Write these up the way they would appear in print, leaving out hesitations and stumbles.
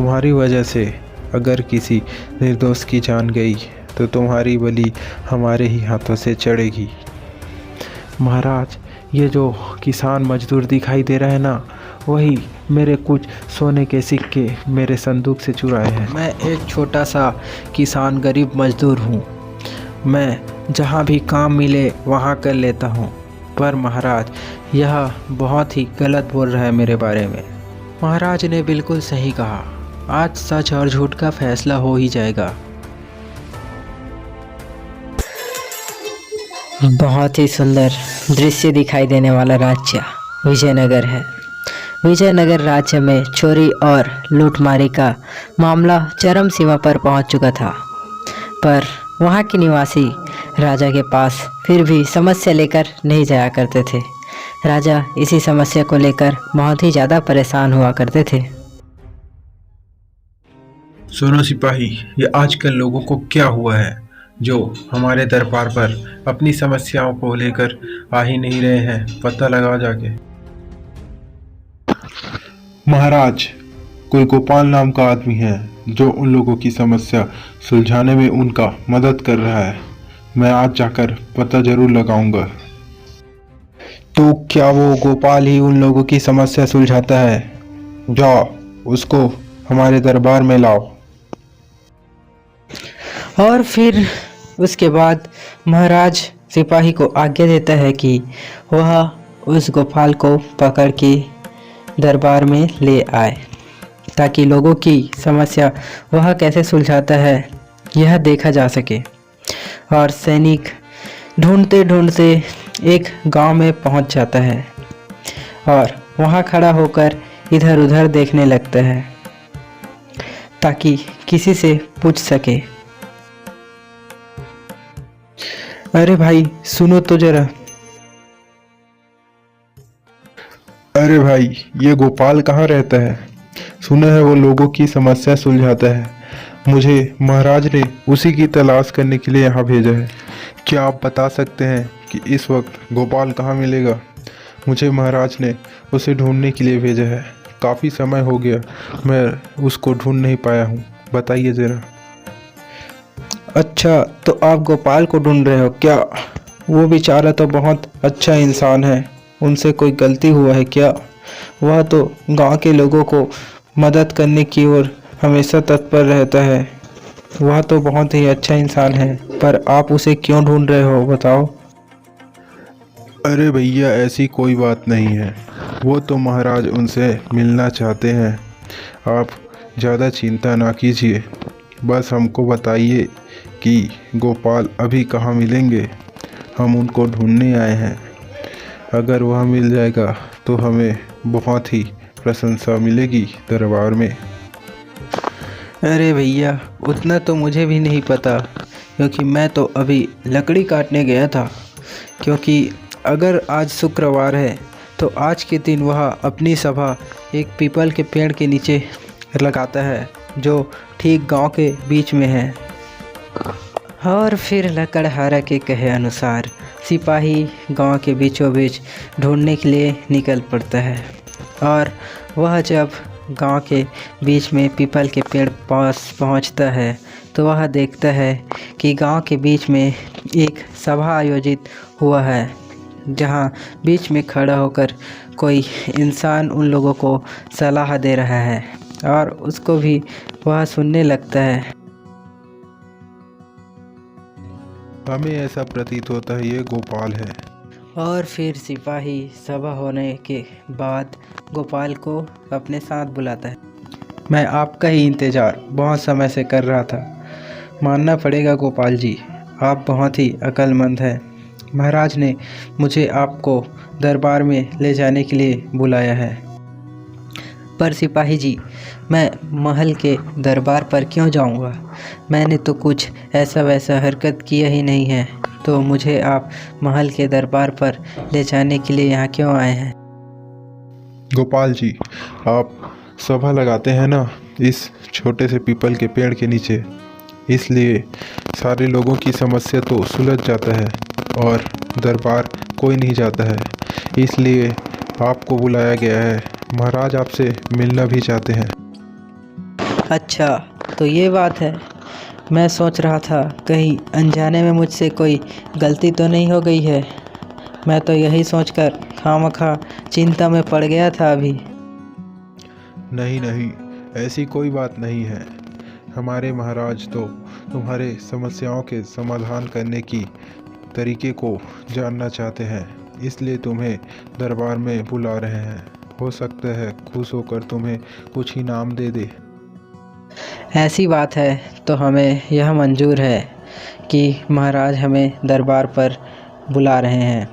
तुम्हारी वजह से अगर किसी निर्दोष की जान गई तो तुम्हारी बलि हमारे ही हाथों से चढ़ेगी। महाराज, ये जो किसान मजदूर दिखाई दे रहा है ना, वही मेरे कुछ सोने के सिक्के मेरे संदूक से चुराए हैं। मैं एक छोटा सा किसान गरीब मजदूर हूँ। मैं जहाँ भी काम मिले वहाँ कर लेता हूँ। पर महाराज, यह बहुत ही गलत बोल रहा है मेरे बारे में। महाराज ने बिल्कुल सही कहा। आज सच और झूठ का फैसला हो ही जाएगा। बहुत ही सुंदर दृश्य दिखाई देने वाला राज्य विजयनगर है। विजयनगर राज्य में चोरी और लूटमारी का मामला चरम सीमा पर पहुंच चुका था, पर वहां के निवासी राजा के पास फिर भी समस्या लेकर नहीं जाया करते थे। राजा इसी समस्या को लेकर बहुत ही ज़्यादा परेशान हुआ करते थे। सुनो सिपाही, ये आजकल लोगों को क्या हुआ है जो हमारे दरबार पर अपनी समस्याओं को लेकर आ ही नहीं रहे हैं? पता लगाओ जाके। महाराज, कोई गोपाल नाम का आदमी है जो उन लोगों की समस्या सुलझाने में उनका मदद कर रहा है। मैं आज जाकर पता जरूर लगाऊंगा। तो क्या वो गोपाल ही उन लोगों की समस्या सुलझाता है? जाओ, उसको हमारे दरबार में लाओ। और फिर उसके बाद महाराज सिपाही को आज्ञा देता है कि वह उस गोपाल को पकड़ के दरबार में ले आए, ताकि लोगों की समस्या वह कैसे सुलझाता है यह देखा जा सके। और सैनिक ढूंढते ढूंढते एक गांव में पहुंच जाता है और वहां खड़ा होकर इधर उधर देखने लगता है ताकि किसी से पूछ सके। अरे भाई, सुनो तो जरा। अरे भाई, ये गोपाल कहाँ रहता है? सुना है वो लोगों की समस्या सुलझाता है। मुझे महाराज ने उसी की तलाश करने के लिए यहाँ भेजा है। क्या आप बता सकते हैं कि इस वक्त गोपाल कहाँ मिलेगा? मुझे महाराज ने उसे ढूंढने के लिए भेजा है। काफ़ी समय हो गया, मैं उसको ढूंढ नहीं पाया हूँ। बताइए ज़रा। अच्छा, तो आप गोपाल को ढूंढ रहे हो क्या? वो बेचारा तो बहुत अच्छा इंसान है। उनसे कोई गलती हुआ है क्या? वह तो गांव के लोगों को मदद करने की ओर हमेशा तत्पर रहता है। वह तो बहुत ही अच्छा इंसान है, पर आप उसे क्यों ढूंढ रहे हो, बताओ। अरे भैया, ऐसी कोई बात नहीं है। वो तो महाराज उनसे मिलना चाहते हैं। आप ज़्यादा चिंता ना कीजिए। बस हमको बताइए कि गोपाल अभी कहाँ मिलेंगे। हम उनको ढूंढने आए हैं। अगर वह मिल जाएगा तो हमें बहुत ही प्रशंसा मिलेगी दरबार में। अरे भैया, उतना तो मुझे भी नहीं पता, क्योंकि मैं तो अभी लकड़ी काटने गया था। क्योंकि अगर आज शुक्रवार है तो आज के दिन वह अपनी सभा एक पीपल के पेड़ के नीचे लगाता है, जो ठीक गांव के बीच में है। और फिर लकड़हारा के कहे अनुसार सिपाही गांव के बीचों बीच ढूंढने के लिए निकल पड़ता है। और वह जब गांव के बीच में पीपल के पेड़ पास पहुंचता है तो वह देखता है कि गांव के बीच में एक सभा आयोजित हुआ है, जहां बीच में खड़ा होकर कोई इंसान उन लोगों को सलाह दे रहा है और उसको भी वह सुनने लगता है। हमें ऐसा प्रतीत होता है ये गोपाल है। और फिर सिपाही सभा होने के बाद गोपाल को अपने साथ बुलाता है। मैं आपका ही इंतज़ार बहुत समय से कर रहा था। मानना पड़ेगा गोपाल जी, आप बहुत ही अक्लमंद हैं। महाराज ने मुझे आपको दरबार में ले जाने के लिए बुलाया है। पर सिपाही जी, मैं महल के दरबार पर क्यों जाऊंगा? मैंने तो कुछ ऐसा वैसा हरकत किया ही नहीं है, तो मुझे आप महल के दरबार पर ले जाने के लिए यहाँ क्यों आए हैं? गोपाल जी, आप सभा लगाते हैं ना इस छोटे से पीपल के पेड़ के नीचे, इसलिए सारे लोगों की समस्या तो सुलझ जाता है और दरबार कोई नहीं जाता है, इसलिए आपको बुलाया गया है। महाराज आपसे मिलना भी चाहते हैं। अच्छा, तो ये बात है। मैं सोच रहा था कहीं अनजाने में मुझसे कोई गलती तो नहीं हो गई है। मैं तो यही सोचकर खामखा चिंता में पड़ गया था अभी। नहीं नहीं, ऐसी कोई बात नहीं है। हमारे महाराज तो तुम्हारे समस्याओं के समाधान करने की तरीके को जानना चाहते हैं, इसलिए तुम्हें दरबार में बुला रहे हैं। हो सकता है खुश होकर तुम्हें कुछ इनाम दे दे। ऐसी बात है तो हमें यह मंजूर है कि महाराज हमें दरबार पर बुला रहे हैं।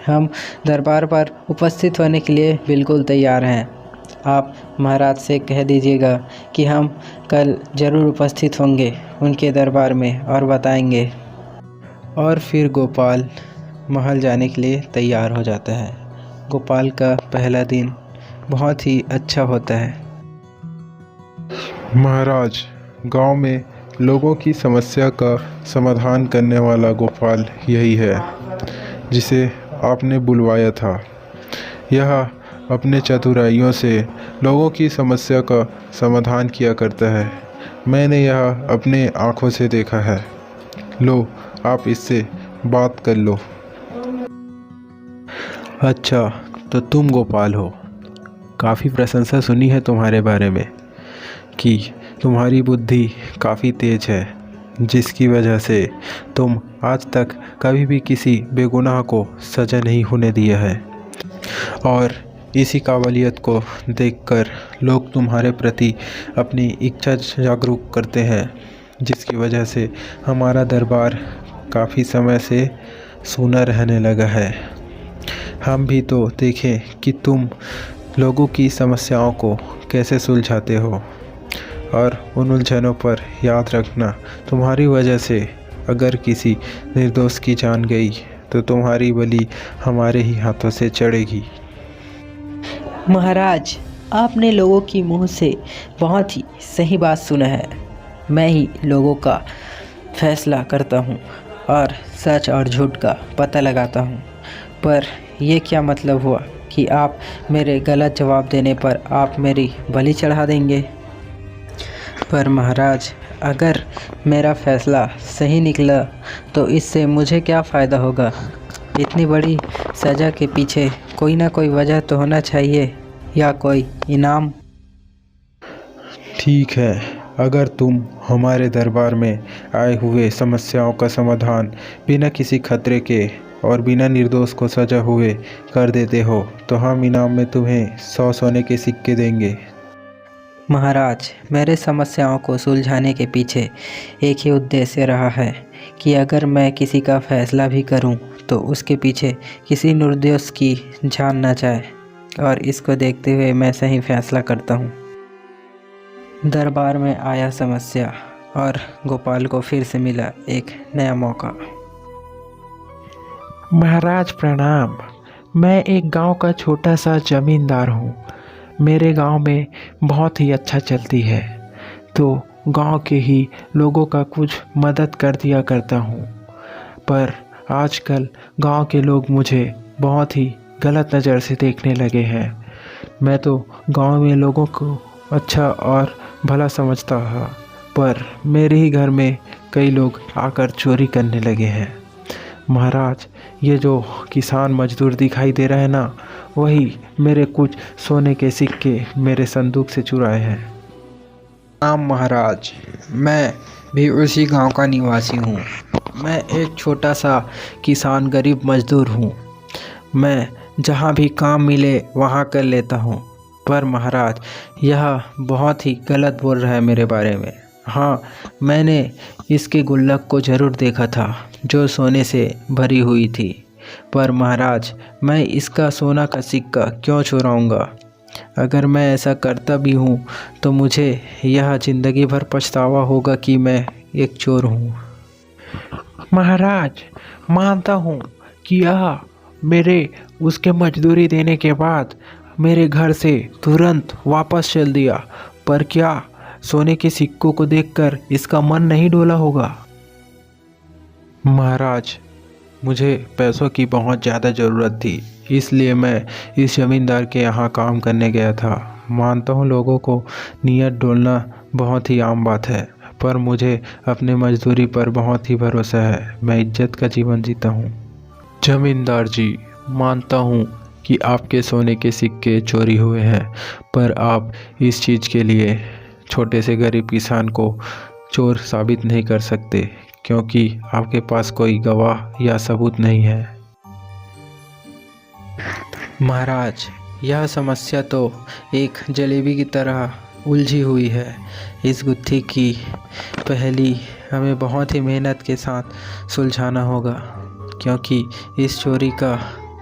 हम दरबार पर उपस्थित होने के लिए बिल्कुल तैयार हैं। आप महाराज से कह दीजिएगा कि हम कल ज़रूर उपस्थित होंगे उनके दरबार में और बताएंगे। और फिर गोपाल महल जाने के लिए तैयार हो जाता है। गोपाल का पहला दिन बहुत ही अच्छा होता है। महाराज, गांव में लोगों की समस्या का समाधान करने वाला गोपाल यही है जिसे आपने बुलवाया था। यह अपने चतुराइयों से लोगों की समस्या का समाधान किया करता है। मैंने यह अपने आँखों से देखा है। लो, आप इससे बात कर लो। अच्छा, तो तुम गोपाल हो। काफ़ी प्रशंसा सुनी है तुम्हारे बारे में कि तुम्हारी बुद्धि काफ़ी तेज है, जिसकी वजह से तुम आज तक कभी भी किसी बेगुनाह को सज़ा नहीं होने दिया है। और इसी काबिलियत को देखकर लोग तुम्हारे प्रति अपनी इच्छा जागरूक करते हैं, जिसकी वजह से हमारा दरबार काफ़ी समय से सूना रहने लगा है। हम भी तो देखें कि तुम लोगों की समस्याओं को कैसे सुलझाते हो। और उन उलझनों पर याद रखना, तुम्हारी वजह से अगर किसी निर्दोष की जान गई तो तुम्हारी बलि हमारे ही हाथों से चढ़ेगी। महाराज, आपने लोगों की मुंह से बहुत ही सही बात सुना है। मैं ही लोगों का फैसला करता हूँ और सच और झूठ का पता लगाता हूँ। पर यह क्या मतलब हुआ कि आप मेरे गलत जवाब देने पर आप मेरी बलि चढ़ा देंगे? पर महाराज, अगर मेरा फैसला सही निकला तो इससे मुझे क्या फ़ायदा होगा? इतनी बड़ी सज़ा के पीछे कोई ना कोई वजह तो होना चाहिए, या कोई इनाम। ठीक है, अगर तुम हमारे दरबार में आए हुए समस्याओं का समाधान बिना किसी खतरे के और बिना निर्दोष को सजा हुए कर देते हो तो हम इनाम में तुम्हें 100 सोने के सिक्के देंगे। महाराज, मेरे समस्याओं को सुलझाने के पीछे एक ही उद्देश्य रहा है कि अगर मैं किसी का फैसला भी करूं तो उसके पीछे किसी निर्दोष की जान ना जाए, और इसको देखते हुए मैं सही फैसला करता हूं। दरबार में आया समस्या और गोपाल को फिर से मिला एक नया मौका। महाराज प्रणाम। मैं एक गांव का छोटा सा जमींदार हूँ। मेरे गांव में बहुत ही अच्छा चलती है, तो गांव के ही लोगों का कुछ मदद कर दिया करता हूँ। पर आजकल गांव के लोग मुझे बहुत ही गलत नज़र से देखने लगे हैं। मैं तो गांव में लोगों को अच्छा और भला समझता था, पर मेरे ही घर में कई लोग आकर चोरी करने लगे हैं। महाराज, ये जो किसान मजदूर दिखाई दे रहा है ना, वही मेरे कुछ सोने के सिक्के मेरे संदूक से चुराए हैं। हाँ महाराज, मैं भी उसी गांव का निवासी हूँ। मैं एक छोटा सा किसान गरीब मजदूर हूँ। मैं जहाँ भी काम मिले वहाँ कर लेता हूँ। पर महाराज, यह बहुत ही गलत बोल रहा है मेरे बारे में। हाँ, मैंने इसके गुल्लक को ज़रूर देखा था जो सोने से भरी हुई थी, पर महाराज, मैं इसका सोना का सिक्का क्यों चुराऊँगा? अगर मैं ऐसा करता भी हूँ तो मुझे यह ज़िंदगी भर पछतावा होगा कि मैं एक चोर हूँ। महाराज, मानता हूँ कि यह मेरे उसके मजदूरी देने के बाद मेरे घर से तुरंत वापस चल दिया, पर क्या सोने के सिक्कों को देखकर इसका मन नहीं डोला होगा? महाराज, मुझे पैसों की बहुत ज़्यादा ज़रूरत थी, इसलिए मैं इस ज़मींदार के यहाँ काम करने गया था। मानता हूँ लोगों को नीयत डोलना बहुत ही आम बात है, पर मुझे अपनी मजदूरी पर बहुत ही भरोसा है। मैं इज्जत का जीवन जीता हूँ। जमींदार जी, मानता हूँ कि आपके सोने के सिक्के चोरी हुए हैं, पर आप इस चीज़ के लिए छोटे से गरीब किसान को चोर साबित नहीं कर सकते, क्योंकि आपके पास कोई गवाह या सबूत नहीं है। महाराज, यह समस्या तो एक जलेबी की तरह उलझी हुई है। इस गुत्थी की पहेली हमें बहुत ही मेहनत के साथ सुलझाना होगा, क्योंकि इस चोरी का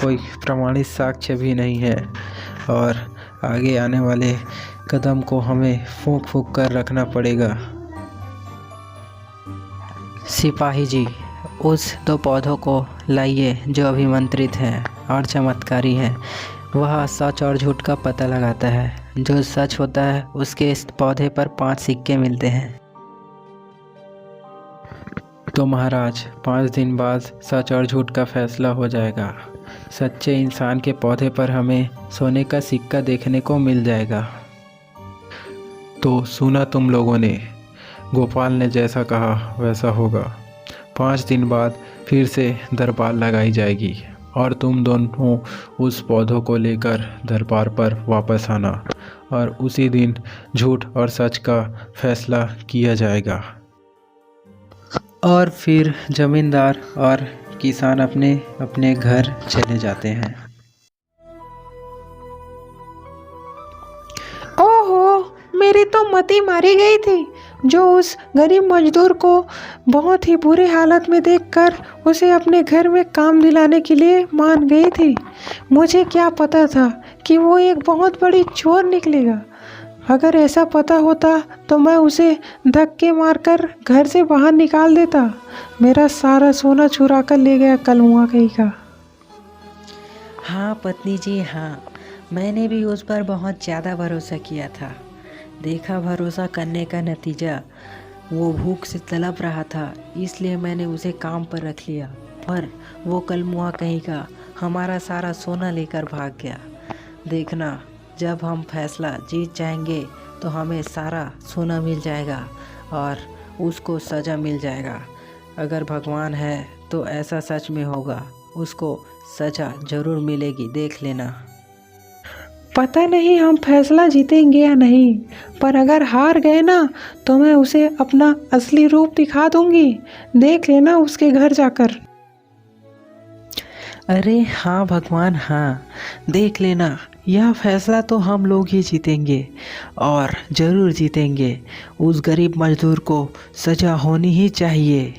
कोई प्रमाणित साक्ष्य भी नहीं है और आगे आने वाले कदम को हमें फूंक फूंक कर रखना पड़ेगा। सिपाही जी, उस 2 पौधों को लाइए जो अभिमंत्रित हैं और चमत्कारी हैं। वह सच और झूठ का पता लगाता है। जो सच होता है उसके इस पौधे पर 5 सिक्के मिलते हैं। तो महाराज, 5 दिन बाद सच और झूठ का फैसला हो जाएगा। सच्चे इंसान के पौधे पर हमें सोने का सिक्का देखने को मिल जाएगा। तो सुना तुम लोगों ने, गोपाल ने जैसा कहा वैसा होगा। 5 दिन बाद फिर से दरबार लगाई जाएगी और तुम दोनों उस पौधों को लेकर दरबार पर वापस आना और उसी दिन झूठ और सच का फैसला किया जाएगा। और फिर जमींदार और किसान अपने अपने घर चले जाते हैं। ओहो, मेरी तो मती मारी गई थी, जो उस गरीब मजदूर को बहुत ही बुरे हालत में देखकर उसे अपने घर में काम दिलाने के लिए मान गई थी। मुझे क्या पता था कि वो एक बहुत बड़ी चोर निकलेगा। अगर ऐसा पता होता तो मैं उसे धक्के मारकर घर से बाहर निकाल देता। मेरा सारा सोना चुरा कर ले गया कलमुआ कहीं का। हाँ पत्नी जी, हाँ, मैंने भी उस पर बहुत ज़्यादा भरोसा किया था। देखा भरोसा करने का नतीजा, वो भूख से तड़प रहा था, इसलिए मैंने उसे काम पर रख लिया। पर वो कलमुआ कहीं का हमारा सारा सोना लेकर भाग गया। देखना, जब हम फैसला जीत जाएंगे तो हमें सारा सोना मिल जाएगा और उसको सज़ा मिल जाएगा। अगर भगवान है तो ऐसा सच में होगा, उसको सज़ा ज़रूर मिलेगी, देख लेना। पता नहीं हम फैसला जीतेंगे या नहीं, पर अगर हार गए ना तो मैं उसे अपना असली रूप दिखा दूंगी। देख लेना उसके घर जाकर। अरे हाँ भगवान, हाँ, देख लेना, यह फैसला तो हम लोग ही जीतेंगे और ज़रूर जीतेंगे। उस गरीब मजदूर को सज़ा होनी ही चाहिए।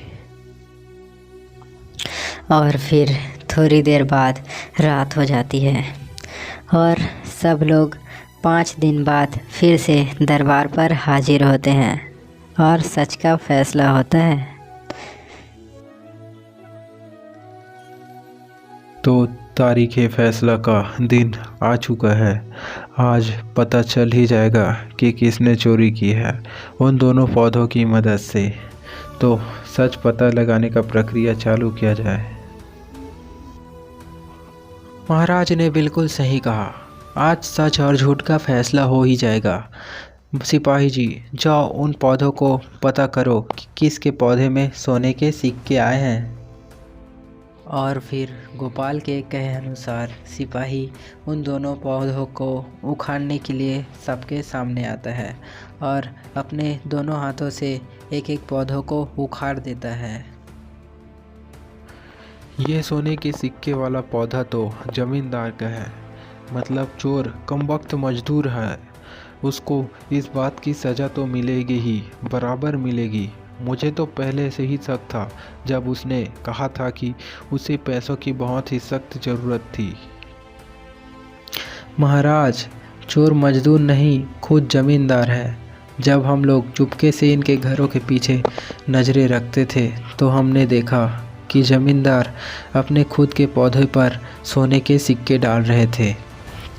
और फिर थोड़ी देर बाद रात हो जाती है और सब लोग 5 दिन बाद फिर से दरबार पर हाजिर होते हैं और सच का फैसला होता है। तो तारीख़ फैसला का दिन आ चुका है। आज पता चल ही जाएगा कि किसने चोरी की है उन दोनों पौधों की मदद से। तो सच पता लगाने का प्रक्रिया चालू किया जाए। महाराज ने बिल्कुल सही कहा, आज सच और झूठ का फैसला हो ही जाएगा। सिपाही जी, जाओ उन पौधों को पता करो कि किसके पौधे में सोने के सिक्के आए हैं। और फिर गोपाल के कहे अनुसार सिपाही उन दोनों पौधों को उखाड़ने के लिए सबके सामने आता है और अपने दोनों हाथों से एक एक पौधों को उखाड़ देता है। ये सोने के सिक्के वाला पौधा तो जमींदार का है, मतलब चोर कमबख्त मजदूर है। उसको इस बात की सज़ा तो मिलेगी ही, बराबर मिलेगी। मुझे तो पहले से ही शक था जब उसने कहा था कि उसे पैसों की बहुत ही सख्त ज़रूरत थी। महाराज, चोर मजदूर नहीं, खुद ज़मींदार है। जब हम लोग चुपके से इनके घरों के पीछे नज़रें रखते थे तो हमने देखा कि ज़मींदार अपने खुद के पौधे पर सोने के सिक्के डाल रहे थे,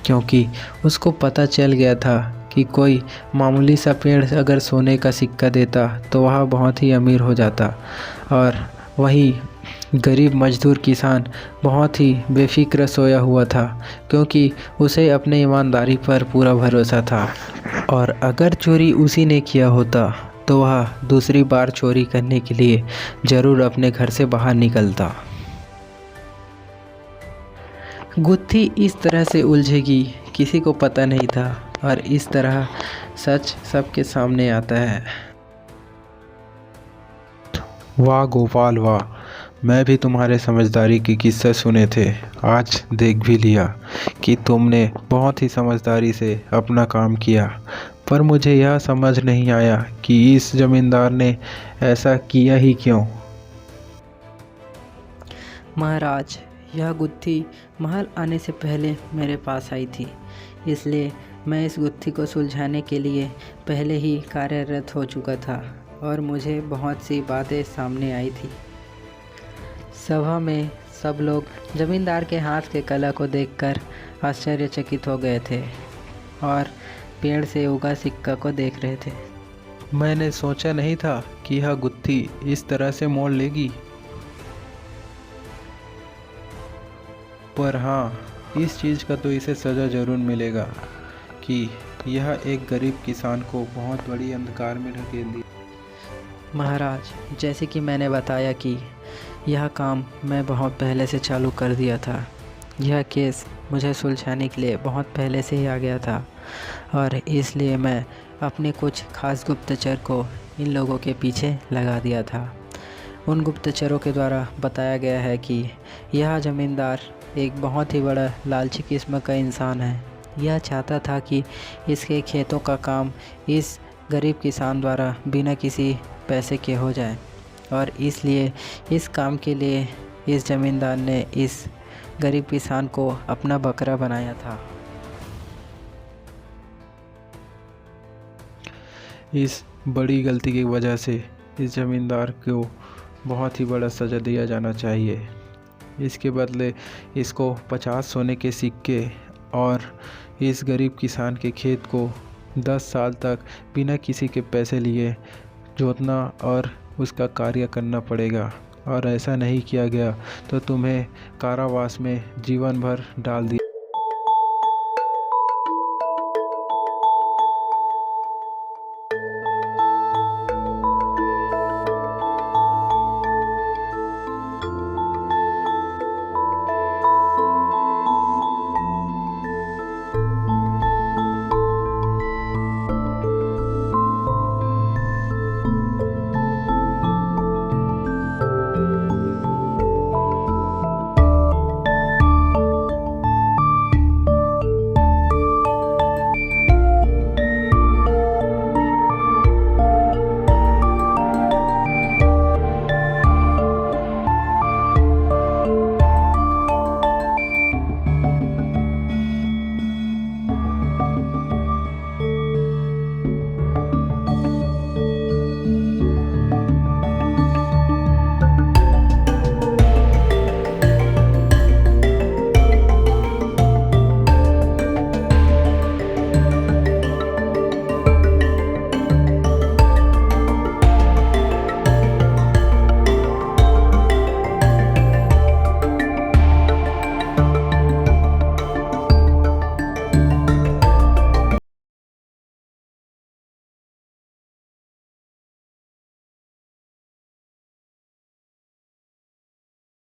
क्योंकि उसको पता चल गया था कि कोई मामूली सा पेड़ अगर सोने का सिक्का देता तो वह बहुत ही अमीर हो जाता, और वही गरीब मजदूर किसान बहुत ही बेफिक्र सोया हुआ था, क्योंकि उसे अपने ईमानदारी पर पूरा भरोसा था। और अगर चोरी उसी ने किया होता तो वह दूसरी बार चोरी करने के लिए ज़रूर अपने घर से बाहर निकलता। गुत्थी इस तरह से उलझेगी किसी को पता नहीं था और इस तरह सच सबके सामने आता है। वाह गोपाल वाह, मैं भी तुम्हारे समझदारी की किस्से सुने थे, आज देख भी लिया कि तुमने बहुत ही समझदारी से अपना काम किया। पर मुझे यह समझ नहीं आया कि इस जमींदार ने ऐसा किया ही क्यों। महाराज, यह गुत्थी महल आने से पहले मेरे पास आई थी, इसलिए मैं इस गुत्थी को सुलझाने के लिए पहले ही कार्यरत हो चुका था और मुझे बहुत सी बातें सामने आई थी। सभा में सब लोग जमींदार के हाथ के कला को देखकर आश्चर्यचकित हो गए थे और पेड़ से उगा सिक्का को देख रहे थे। मैंने सोचा नहीं था कि यह गुत्थी इस तरह से मोड़ लेगी। पर हाँ, इस चीज़ का तो इसे सज़ा ज़रूर मिलेगा कि यह एक गरीब किसान को बहुत बड़ी अंधकार में ढकेल दी। महाराज, जैसे कि मैंने बताया कि यह काम मैं बहुत पहले से चालू कर दिया था। यह केस मुझे सुलझाने के लिए बहुत पहले से ही आ गया था और इसलिए मैं अपने कुछ खास गुप्तचर को इन लोगों के पीछे लगा दिया था। उन गुप्तचरों के द्वारा बताया गया है कि यह ज़मींदार एक बहुत ही बड़ा लालची किस्म का इंसान है। यह चाहता था कि इसके खेतों का काम इस गरीब किसान द्वारा बिना किसी पैसे के हो जाए और इसलिए इस काम के लिए इस ज़मींदार ने इस गरीब किसान को अपना बकरा बनाया था। इस बड़ी गलती की वजह से इस ज़मींदार को बहुत ही बड़ा सज़ा दिया जाना चाहिए। इसके बदले इसको 50 सोने के सिक्के और इस गरीब किसान के खेत को 10 साल तक बिना किसी के पैसे लिए जोतना और उसका कार्य करना पड़ेगा। और ऐसा नहीं किया गया तो तुम्हें कारावास में जीवन भर डाल दिया।